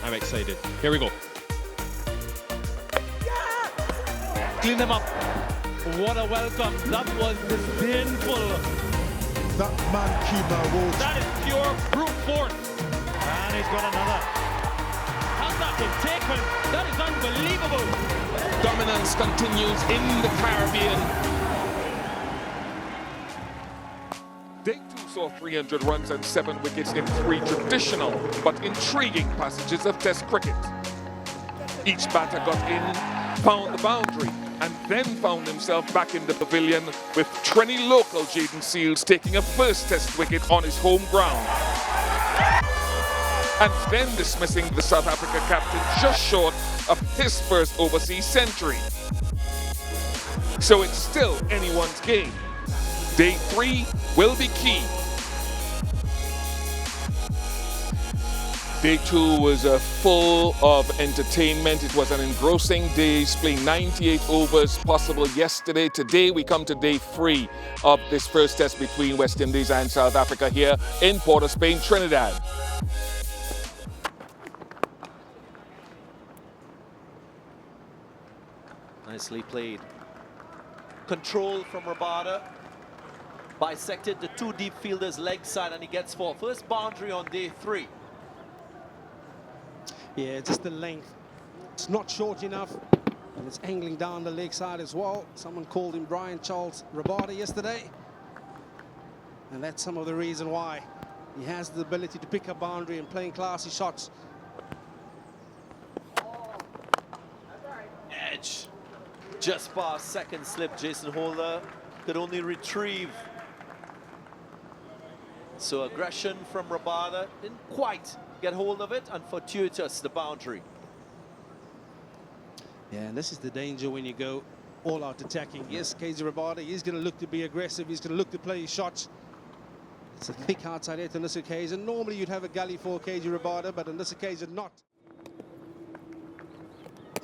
I'm excited. Here we go. Clean them up. What a welcome. That was disdainful. That man keeper Roach. That is pure brute force. And he's got another. How's that been taken? That is unbelievable. Dominance continues in the Caribbean. Day 2 saw 300 runs and 7 wickets in 3 traditional but intriguing passages of Test cricket. Each batter got in, found the boundary, and then found himself back in the pavilion with Trini local Jaden Seals taking a first Test wicket on his home ground. And then dismissing the South Africa captain just short of his first overseas century. So it's still anyone's game. Day 3 will be key. Day 2 was full of entertainment. It was an engrossing day, playing 98 overs possible yesterday. Today we come to day 3 of this first test between West Indies and South Africa here in Port of Spain, Trinidad. Nicely played. Control from Rabada. Bisected the 2 deep fielders leg side and he gets 4. First boundary on day 3. Yeah, just the length. It's not short enough, and it's angling down the leg side as well. Someone called him Brian Charles Rabada yesterday, and that's some of the reason why he has the ability to pick up boundary and playing classy shots. Edge. Just past second slip, Jason Holder could only retrieve. So aggression from Rabada, didn't quite get hold of it, and fortuitous the boundary. Yeah, and this is the danger when you go all out attacking. Yes, KZ Rabada, he's going to look to be aggressive, he's going to look to play his shots. It's a thick outside edge on this occasion. Normally you'd have a gully for KZ Rabada, but on this occasion not.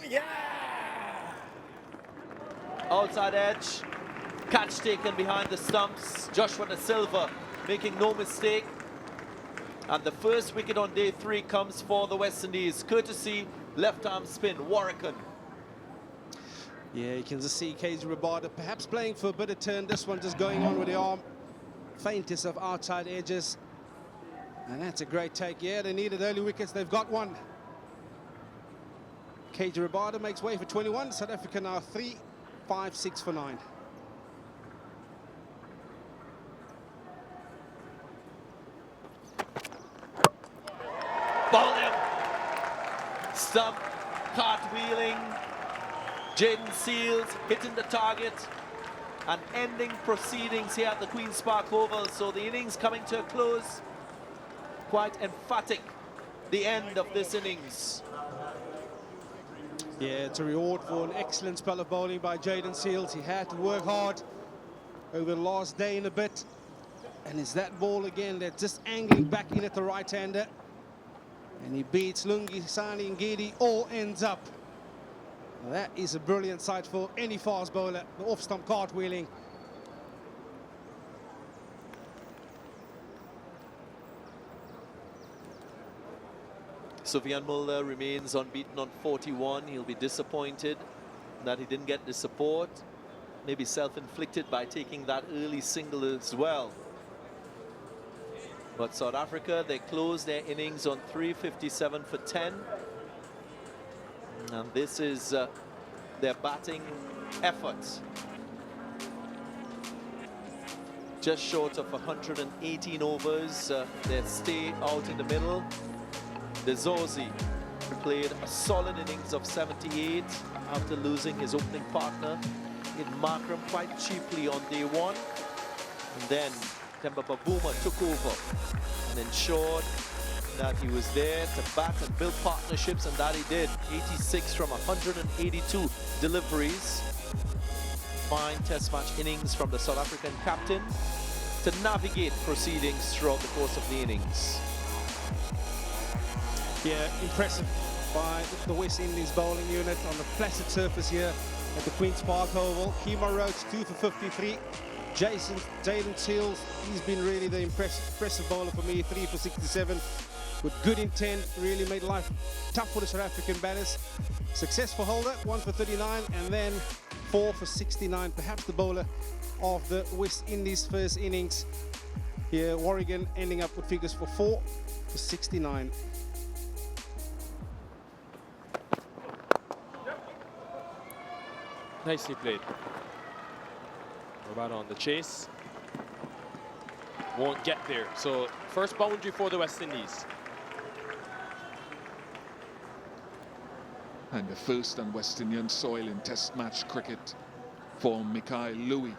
Yeah! Outside edge, catch taken behind the stumps. Joshua Da Silva making no mistake. And the first wicket on day 3 comes for the West Indies, courtesy left arm spin, Warrican. Yeah, you can just see KZ Rabada perhaps playing for a bit of turn. This one just going on with the arm. Faintest of outside edges. And that's a great take. Yeah, they needed early wickets. They've got one. KZ Rabada makes way for 21. South Africa now 3, 5, 6 for 9. Ball him. Stump, cartwheeling. Jaden Seals hitting the target and ending proceedings here at the Queen's Park Oval. So the innings coming to a close. Quite emphatic, the end of this innings. Yeah, it's a reward for an excellent spell of bowling by Jaden Seals. He had to work hard over the last day and a bit. And it's that ball again that's just angling back in at the right-hander. And he beats Lungi, Sani and Gedi, all ends up. That is a brilliant sight for any fast bowler, the off-stump cartwheeling. Sufyan Mulder remains unbeaten on 41. He'll be disappointed that he didn't get the support. Maybe self-inflicted by taking that early single as well. But South Africa, they closed their innings on 357 for 10. And this is their batting effort. Just short of 118 overs. Their stay out in the middle. De Zorzi played a solid innings of 78 after losing his opening partner in Markram quite cheaply on day 1. And then Temba Bavuma took over and ensured that he was there to bat and build partnerships, and that he did. 86 from 182 deliveries. Fine test match innings from the South African captain to navigate proceedings throughout the course of the innings. Yeah, impressive by the West Indies bowling unit on the placid surface here at the Queen's Park Oval. Kemar Roach 2 for 53. Jaden Seals, he's been really the impressive bowler for me, 3 for 67. with good intent, really made life tough for the South African batters. Successful holder, 1 for 39 and then 4 for 69. Perhaps the bowler of the West Indies first innings. Here, Warrigan ending up with figures for 4 for 69. Nicely played. Rabada on the chase. Won't get there. So first boundary for the West Indies. And the first on West Indian soil in Test match cricket for Mikhail Louis.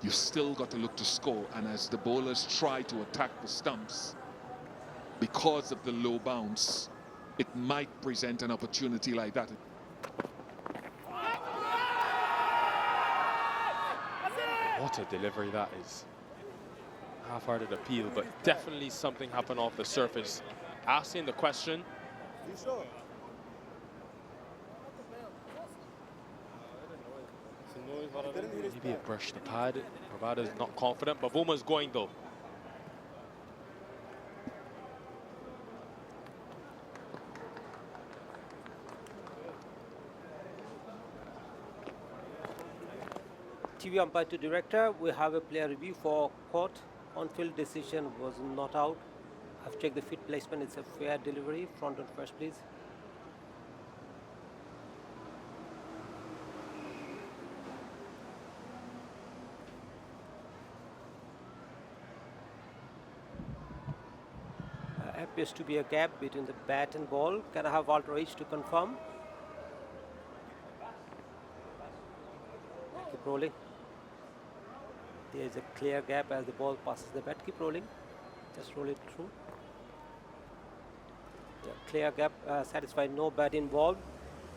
You've still got to look to score, and as the bowlers try to attack the stumps, because of the low bounce, it might present an opportunity like that. What a delivery that is. Half-hearted appeal, but definitely something happened off the surface. Asking the question. Maybe it brushed the pad. Rabada is not confident, but Vuma's going though. TV umpire to director, we have a player review for court. On-field decision was not out. I've checked the feet placement, it's a fair delivery. Front on first, please. Appears to be a gap between the bat and ball. Can I have Walter H to confirm? Keep rolling. There is a clear gap as the ball passes the bat. Keep rolling. Just roll it through. Yeah, clear gap, satisfied, no bat involved.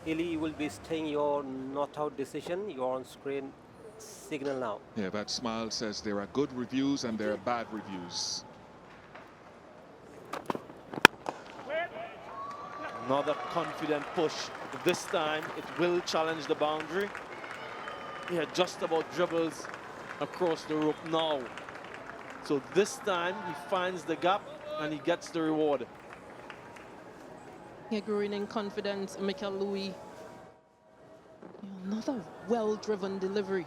Illy, you will be staying your not out decision. You're on screen signal now. Yeah, that smile says there are good reviews and there are bad reviews. Another confident push. This time it will challenge the boundary. Yeah, just about dribbles across the rope now. So this time he finds the gap and he gets the reward. Yeah, growing in confidence, Mikhail Louis. Yeah, another well-driven delivery.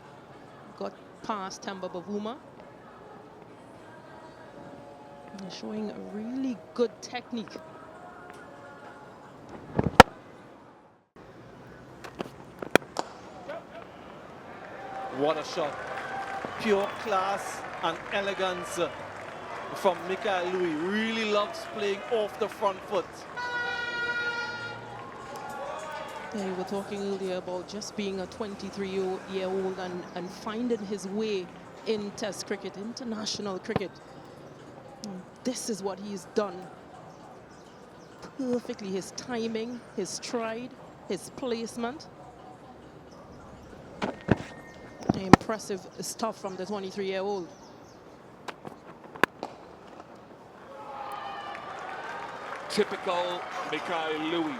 Got past Tamba Bavuma. And showing a really good technique. What a shot. Pure class and elegance from Mikhail Louis. Really loves playing off the front foot. Yeah, we were talking earlier about just being a 23-year-old and finding his way in Test cricket, international cricket. And this is what he's done. Perfectly, his timing, his stride, his placement. Impressive stuff from the 23-year-old. Typical Mikhail Louis.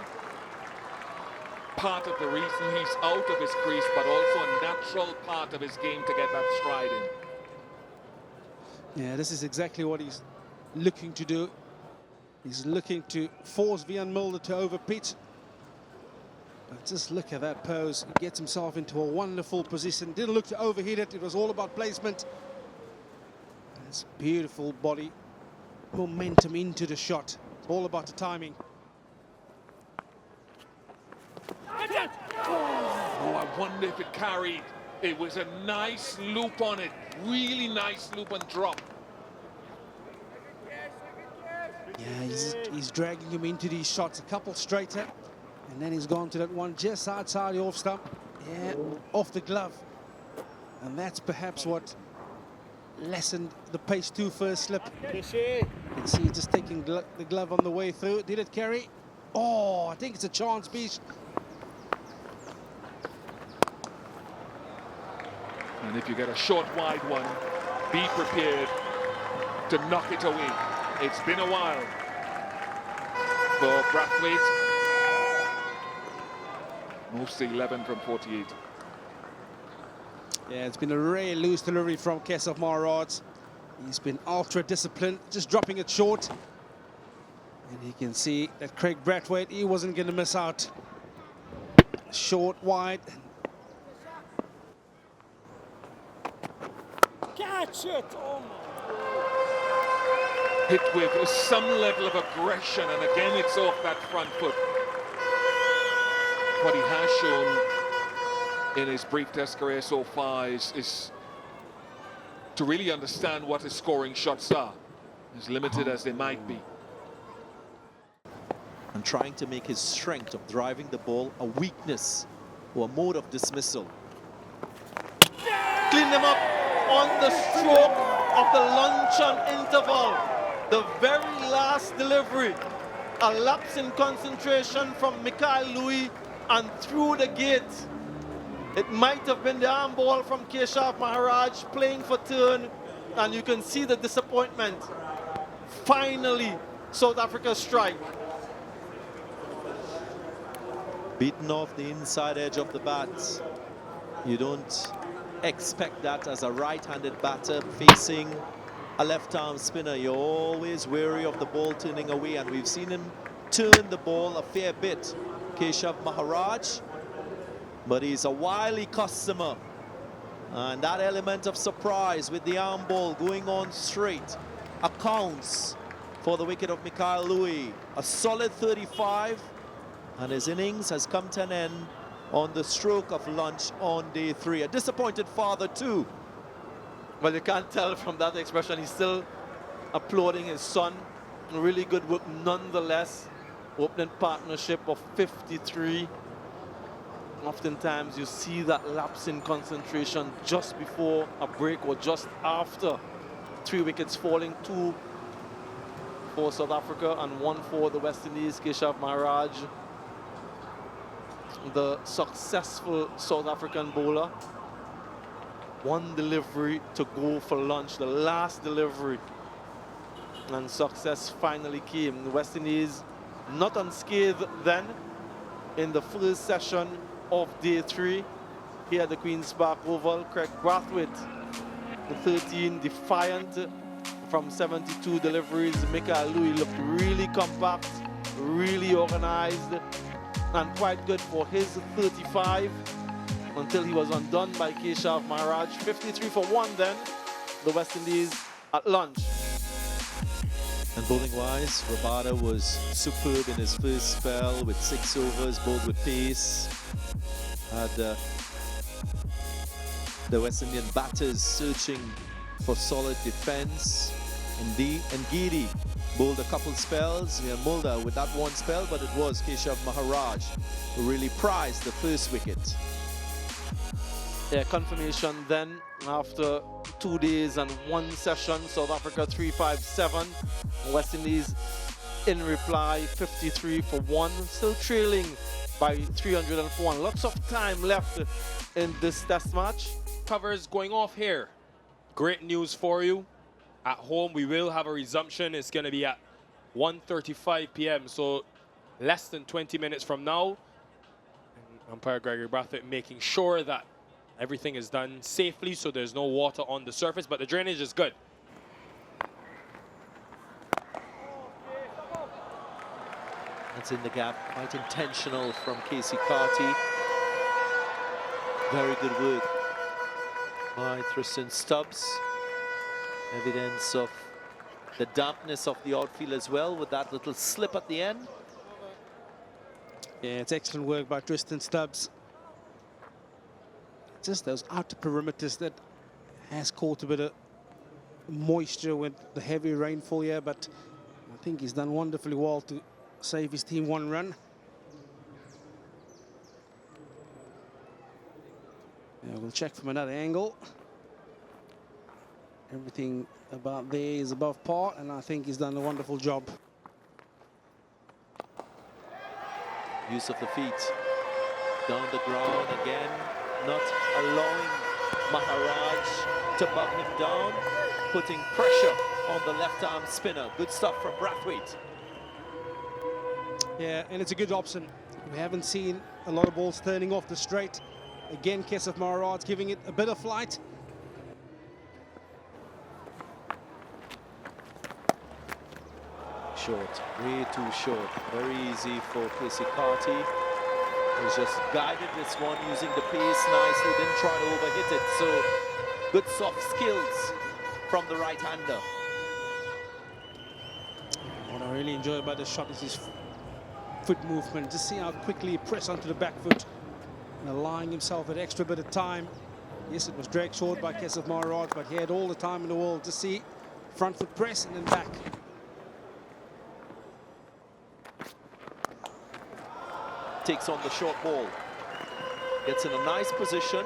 Part of the reason he's out of his crease, but also a natural part of his game to get that stride in. Yeah, this is exactly what he's looking to do. He's looking to force Vian Mulder to overpitch. But just look at that pose. He gets himself into a wonderful position. Didn't look to overhit it. It was all about placement. It's beautiful body momentum into the shot. It's all about the timing. Oh, I wonder if it carried. It was a nice loop on it. Really nice loop and drop. Yeah, he's dragging him into these shots. A couple straighter. And then he's gone to that one just outside the off stump. Yeah, off the glove. And that's perhaps what lessened the pace to first slip. You can see just taking the glove on the way through. Did it carry? Oh, I think it's a chance piece. And if you get a short wide one, be prepared to knock it away. It's been a while for Brathwaite. Moves to 11 from 48. Yeah, it's been a rare loose delivery from Keshav Maharaj. He's been ultra disciplined, just dropping it short. And you can see that Craig Brathwaite, he wasn't going to miss out. Short, wide. Catch it! Oh my. Hit with some level of aggression, and again it's off that front foot. What he has shown in his brief test career so far is to really understand what his scoring shots are, as limited as they might be. And trying to make his strength of driving the ball a weakness or a mode of dismissal. Clean them up on the stroke of the luncheon interval. The very last delivery. A lapse in concentration from Mikhail Louis and through the gate. It might have been the arm ball from Keshav Maharaj playing for turn, and you can see the disappointment. Finally, South Africa strike. Beaten off the inside edge of the bat. You don't expect that as a right-handed batter facing a left-arm spinner. You're always wary of the ball turning away, and we've seen him turn the ball a fair bit, Keshav Maharaj, but he's a wily customer, and that element of surprise with the arm ball going on straight accounts for the wicket of Mikhail Louis. A solid 35, and his innings has come to an end on the stroke of lunch on day 3. A disappointed father too. Well, you can't tell from that expression. He's still applauding his son. Really good work nonetheless. Opening partnership of 53. Oftentimes you see that lapse in concentration just before a break or just after. 3 wickets falling, 2 for South Africa and 1 for the West Indies. Keshav Maharaj, the successful South African bowler. 1 delivery to go for lunch, the last delivery. And success finally came. The West Indies not unscathed then in the first session of day 3 here at the Queen's Park Oval. Craig Brathwaite, the 13, defiant from 72 deliveries. Mikhail Louis looked really compact, really organized, and quite good for his 35 until he was undone by Keshav Maharaj. 53 for 1 then, the West Indies at lunch. And bowling-wise, Rabada was superb in his first spell with 6 overs, bowled with pace. Had the West Indian batters searching for solid defense. And Giri bowled a couple spells. Yeah, Mulder with that 1 spell, but it was Keshav Maharaj who really prized the first wicket. Yeah, confirmation then after 2 days and 1 session. South Africa 357. West Indies in reply 53 for 1. Still trailing by 304. Lots of time left in this test match. Covers going off here. Great news for you. At home, we will have a resumption. It's going to be at 1:35 p.m. So less than 20 minutes from now. And umpire Gregory Brathwaite making sure that everything is done safely, so there's no water on the surface, but the drainage is good. That's in the gap, quite intentional from Casey Carty. Very good work by Tristan Stubbs. Evidence of the dampness of the outfield as well with that little slip at the end. Yeah, it's excellent work by Tristan Stubbs. Just those outer perimeters that has caught a bit of moisture with the heavy rainfall here, but I think he's done wonderfully well to save his team 1 run. Yeah, we'll check from another angle. Everything about there is above par, and I think he's done a wonderful job. Use of the feet down the ground again, not allowing Maharaj to bug him down, putting pressure on the left-arm spinner. Good stuff from Brathwaite. Yeah, and it's a good option. We haven't seen a lot of balls turning off the straight. Again, Keshav Maharaj giving it a bit of flight. Short, way too short. Very easy for Casey Carty. He's just guided this one using the pace nicely, didn't try to overhit it. So good soft skills from the right-hander. What I really enjoy about the shot is his foot movement. Just see how quickly he pressed onto the back foot and allowing himself an extra bit of time. Yes, it was dragged short by Kesef Maharaj, but he had all the time in the world to see front foot press and then back. Takes on the short ball. Gets in a nice position.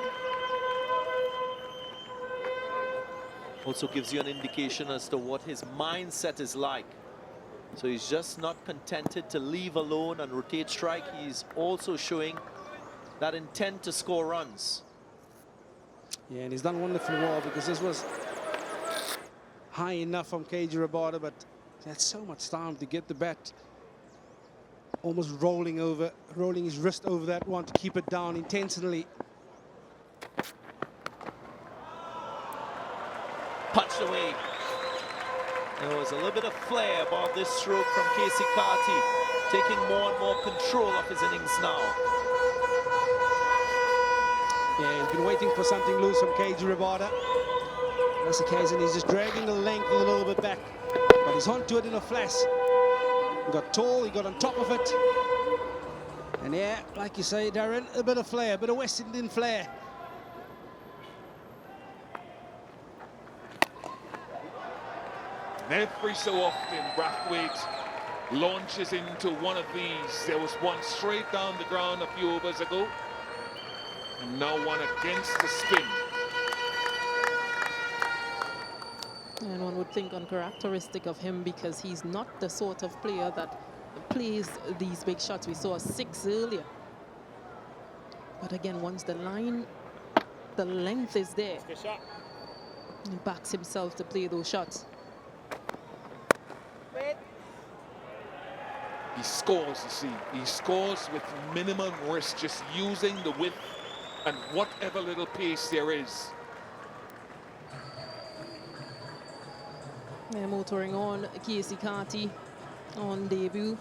Also gives you an indication as to what his mindset is like. So he's just not contented to leave alone and rotate strike. He's also showing that intent to score runs. Yeah, and he's done wonderfully well because this was high enough from KG Rabada, but he had so much time to get the bat almost rolling his wrist over that one to keep it down intentionally. Punched away. There was a little bit of flair about this stroke from Casey Carty, taking more and more control of his innings now. Yeah, he's been waiting for something loose from KG Rabada. On this occasion, he's just dragging the length a little bit back, but he's onto it in a flash. He got tall, he got on top of it. And yeah, like you say, Darren, a bit of flair, a bit of West Indian flair. Every so often, Brathwaite launches into one of these. There was one straight down the ground a few overs ago. And now one against the spin. And one would think uncharacteristic of him because he's not the sort of player that plays these big shots. We saw 6 earlier. But again, once the length is there, he backs himself to play those shots. He scores, you see. He scores with minimum risk, just using the width and whatever little pace there is. They're motoring on Casey Carty on debut.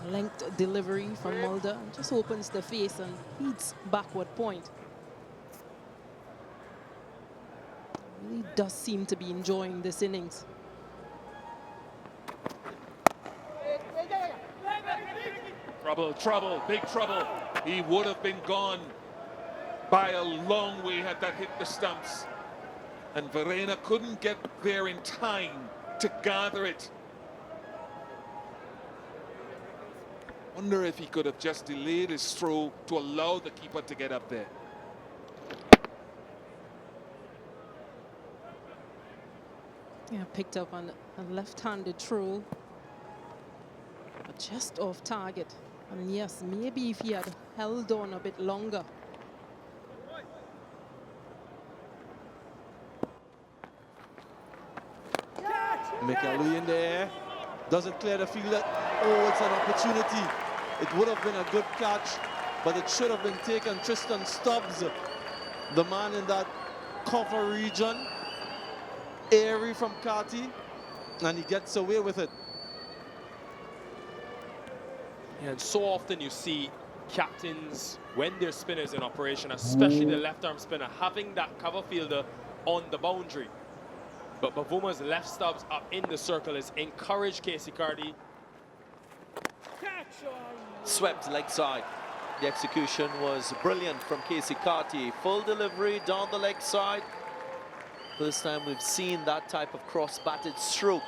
Length delivery from Mulder just opens the face and beats backward point. Really does seem to be enjoying this innings. Trouble, trouble, big trouble. He would have been gone by a long way had that hit the stumps. And Verena couldn't get there in time to gather it. Wonder if he could have just delayed his throw to allow the keeper to get up there. Yeah, picked up on a left-handed throw, but just off target. And yes, maybe if he had held on a bit longer. Mikalu in there, doesn't clear the field. Oh, it's an opportunity. It would have been a good catch, but it should have been taken. Tristan Stubbs, the man in that cover region, airy from Carty, and he gets away with it. Yeah, and so often you see captains, when their spinners in operation, especially the left-arm spinner, having that cover fielder on the boundary. But Bavuma's left stubs up in the circle has encouraged Casey Carty. Swept leg side. The execution was brilliant from Casey Carty. Full delivery down the leg side. First time we've seen that type of cross-batted stroke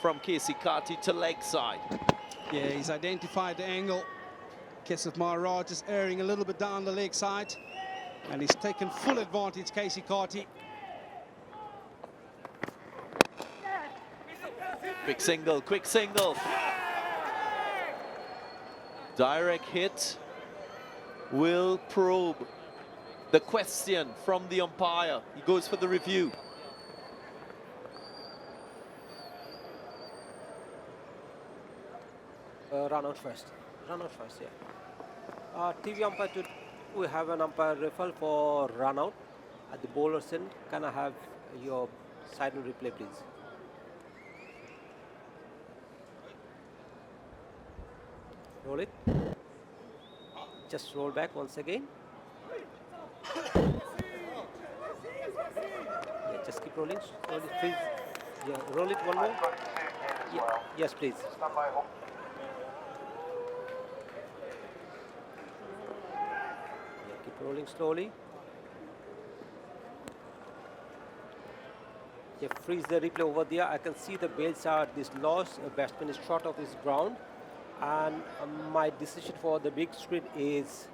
from Casey Carty to leg side. Yeah, he's identified the angle. Kesef Maharaj is airing a little bit down the leg side, and he's taken full advantage, Casey Carty. Quick single, quick single. Direct hit will probe the question from the umpire. He goes for the review. Run out first. Run out first, yeah. TV umpire, we have an umpire referral for run out at the bowler's end. Can I have your Silent replay, please. Roll it. Just roll back once again. Yeah, just keep rolling. Roll it, please. Yeah, roll it one more. Yeah, yes, please. Yeah, keep rolling slowly. Yeah, freeze the replay over there. I can see the bails are this loss. A batsman is short of his ground. And my decision for the big screen is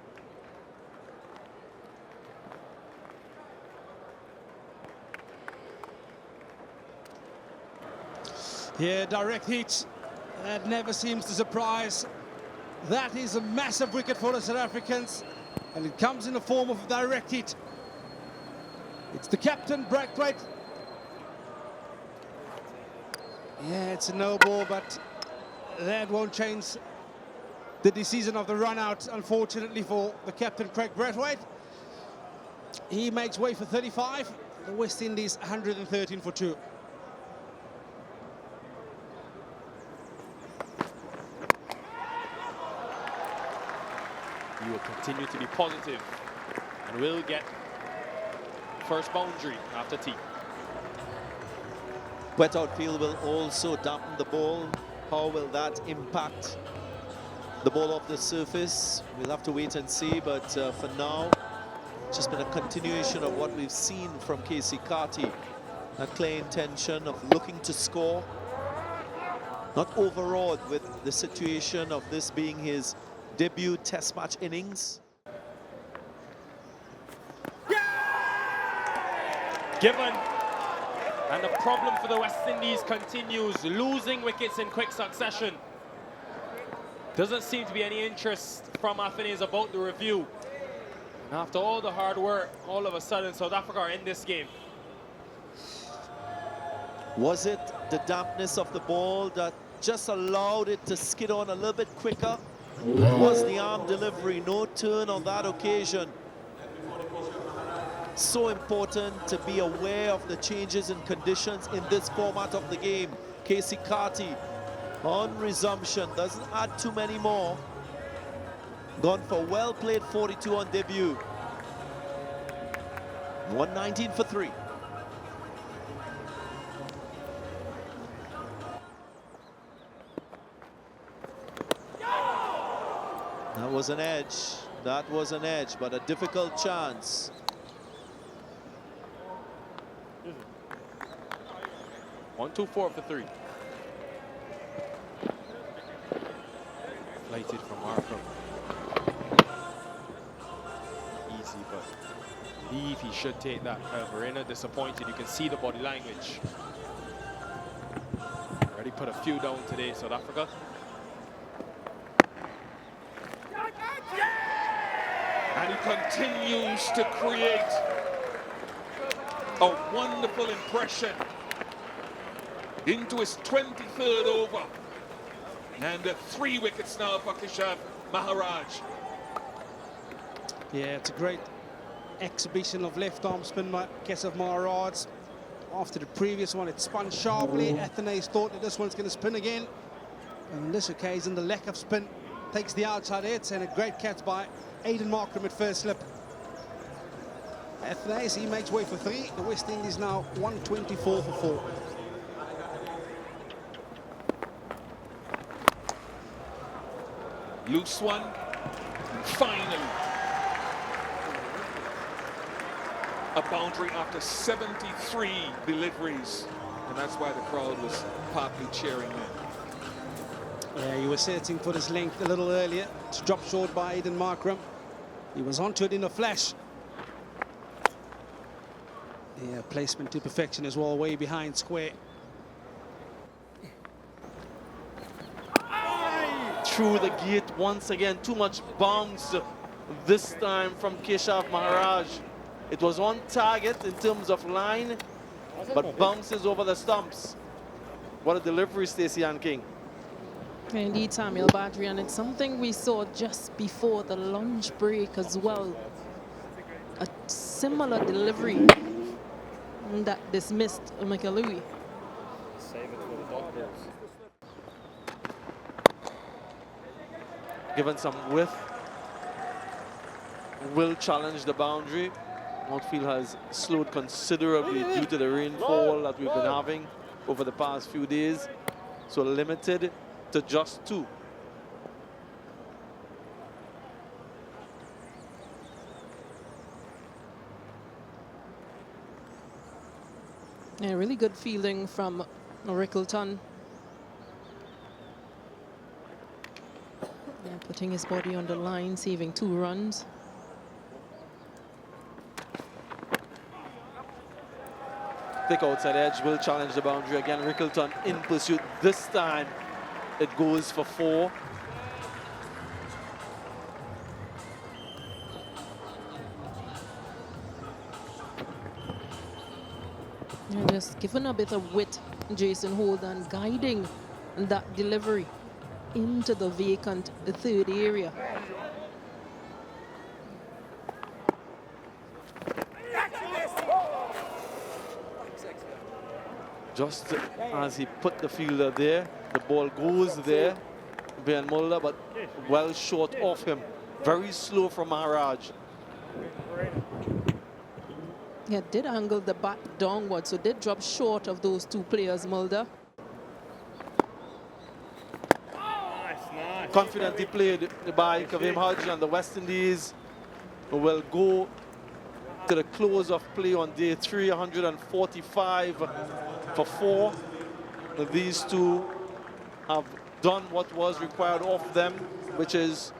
Yeah, direct hit. That never seems to surprise. That is a massive wicket for the South Africans. And it comes in the form of a direct hit. It's the captain, Braithwaite. Yeah, it's a no ball, but that won't change the decision of the run out, unfortunately, for the captain, Craig Braithwaite. He makes way for 35. The West Indies 113 for 2. You will continue to be positive and will get first boundary after tea. Wet outfield will also dampen the ball. How will that impact the ball off the surface? We'll have to wait and see, but for now, it's just been a continuation of what we've seen from Casey Carty. A clear intention of looking to score. Not overawed with the situation of this being his debut test match innings. Given. And the problem for the West Indies continues, losing wickets in quick succession. Doesn't seem to be any interest from Athens about the review. And after all the hard work, all of a sudden South Africa are in this game. Was it the dampness of the ball that just allowed it to skid on a little bit quicker? Was the arm delivery? No turn on that occasion. So important to be aware of the changes in conditions in this format of the game. Casey Carty on resumption, doesn't add too many more. Gone for well played 42 on debut. 119 for 3. That was an edge. That was an edge, but a difficult chance. 1-2-4 for 3. Flighted from Markham. Easy, but I believe he should take that. Verena disappointed. You can see the body language. Already put a few down today, South Africa. And he continues to create a wonderful impression into his 23rd over. And 3 wickets now for Keshav Maharaj. Yeah, it's a great exhibition of left arm spin by Keshav Maharaj. After the previous one, it spun sharply. Athens thought that this one's going to spin again. And on this occasion, the lack of spin takes the outside edge, and a great catch by Aiden Markram at first slip. Athens, he makes way for 3. The West Indies now 124 for 4. Loose one. Finally. A boundary after 73 deliveries. And that's why the crowd was partly cheering in. Yeah, he was searching for his length a little earlier. It's dropped short by Aiden Markram. He was onto it in a flash. Yeah, placement to perfection as well, way behind square. Through the gate once again. Too much bounce this time from Keshav Maharaj. It was on target in terms of line, but bounces over the stumps. What a delivery, Stacey Ann King. Indeed, Samuel Badri, and it's something we saw just before the lunch break as well. A similar delivery. that dismissed McAlooey. Save it for the doctors. Given some width, will challenge the boundary. Outfield has slowed considerably due to the rainfall that we've been having over the past few days. So limited to just 2. Yeah, really good fielding from Rickleton. Yeah, putting his body on the line, saving 2 runs. Thick outside edge will challenge the boundary again. Rickleton in pursuit. This time it goes for 4. Yeah, just giving a bit of wit, Jason Holden, guiding that delivery into the vacant third area. Just as he put the fielder there, the ball goes there. Ben Mulder, but well short of him. Very slow from Maharaj. Yeah, did angle the bat downward, so did drop short of those 2 players, Mulder. Confidently played by Kavim Hodge, and the West Indies will go to the close of play on day 3, 145 for 4. These 2 have done what was required of them, which is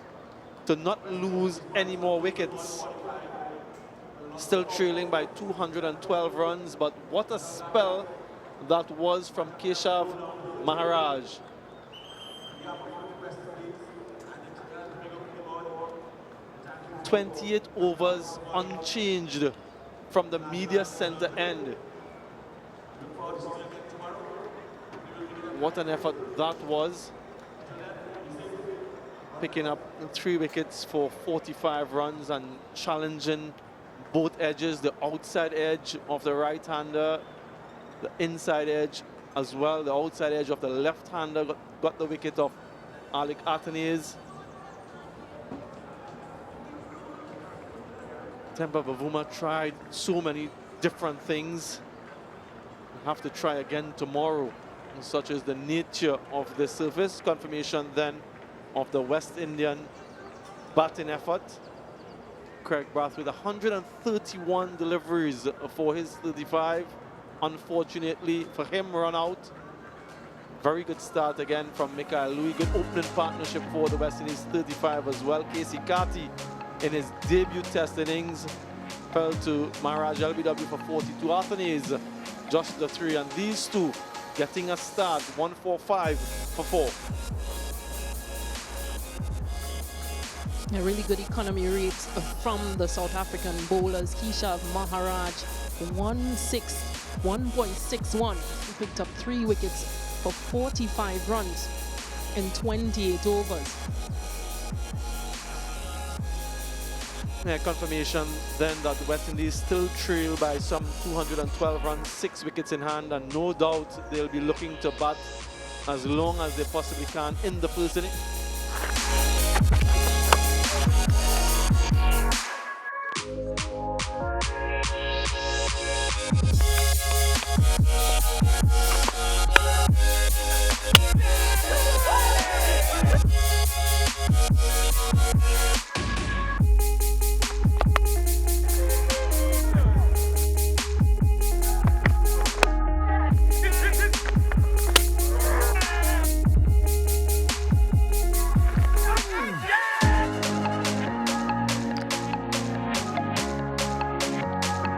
to not lose any more wickets. Still trailing by 212 runs, but what a spell that was from Keshav Maharaj. "28 overs unchanged from the media center end." What an effort that was. Picking up 3 wickets for 45 runs and challenging both edges, the outside edge of the right-hander, the inside edge as well. The outside edge of the left-hander got the wicket of Alec Athanaze. Temba Bavuma tried so many different things. We'll have to try again tomorrow, such as the nature of the surface. Confirmation then of the West Indian batting effort. Craig Brath with 131 deliveries for his 35. Unfortunately for him, run out. Very good start again from Mikhail Louis. Good opening partnership for the West Indies 35 as well. Casey Carty in his debut test innings fell to Maharaj LBW for 42. Athanaze just the 3, and these 2 getting a start, 145 for 4. A really good economy rates from the South African bowlers. Keshav Maharaj 1.61. He picked up 3 wickets for 45 runs in 28 overs. Yeah, confirmation then that the West Indies still trail by some 212 runs, 6 wickets in hand, and no doubt they'll be looking to bat as long as they possibly can in the first inning.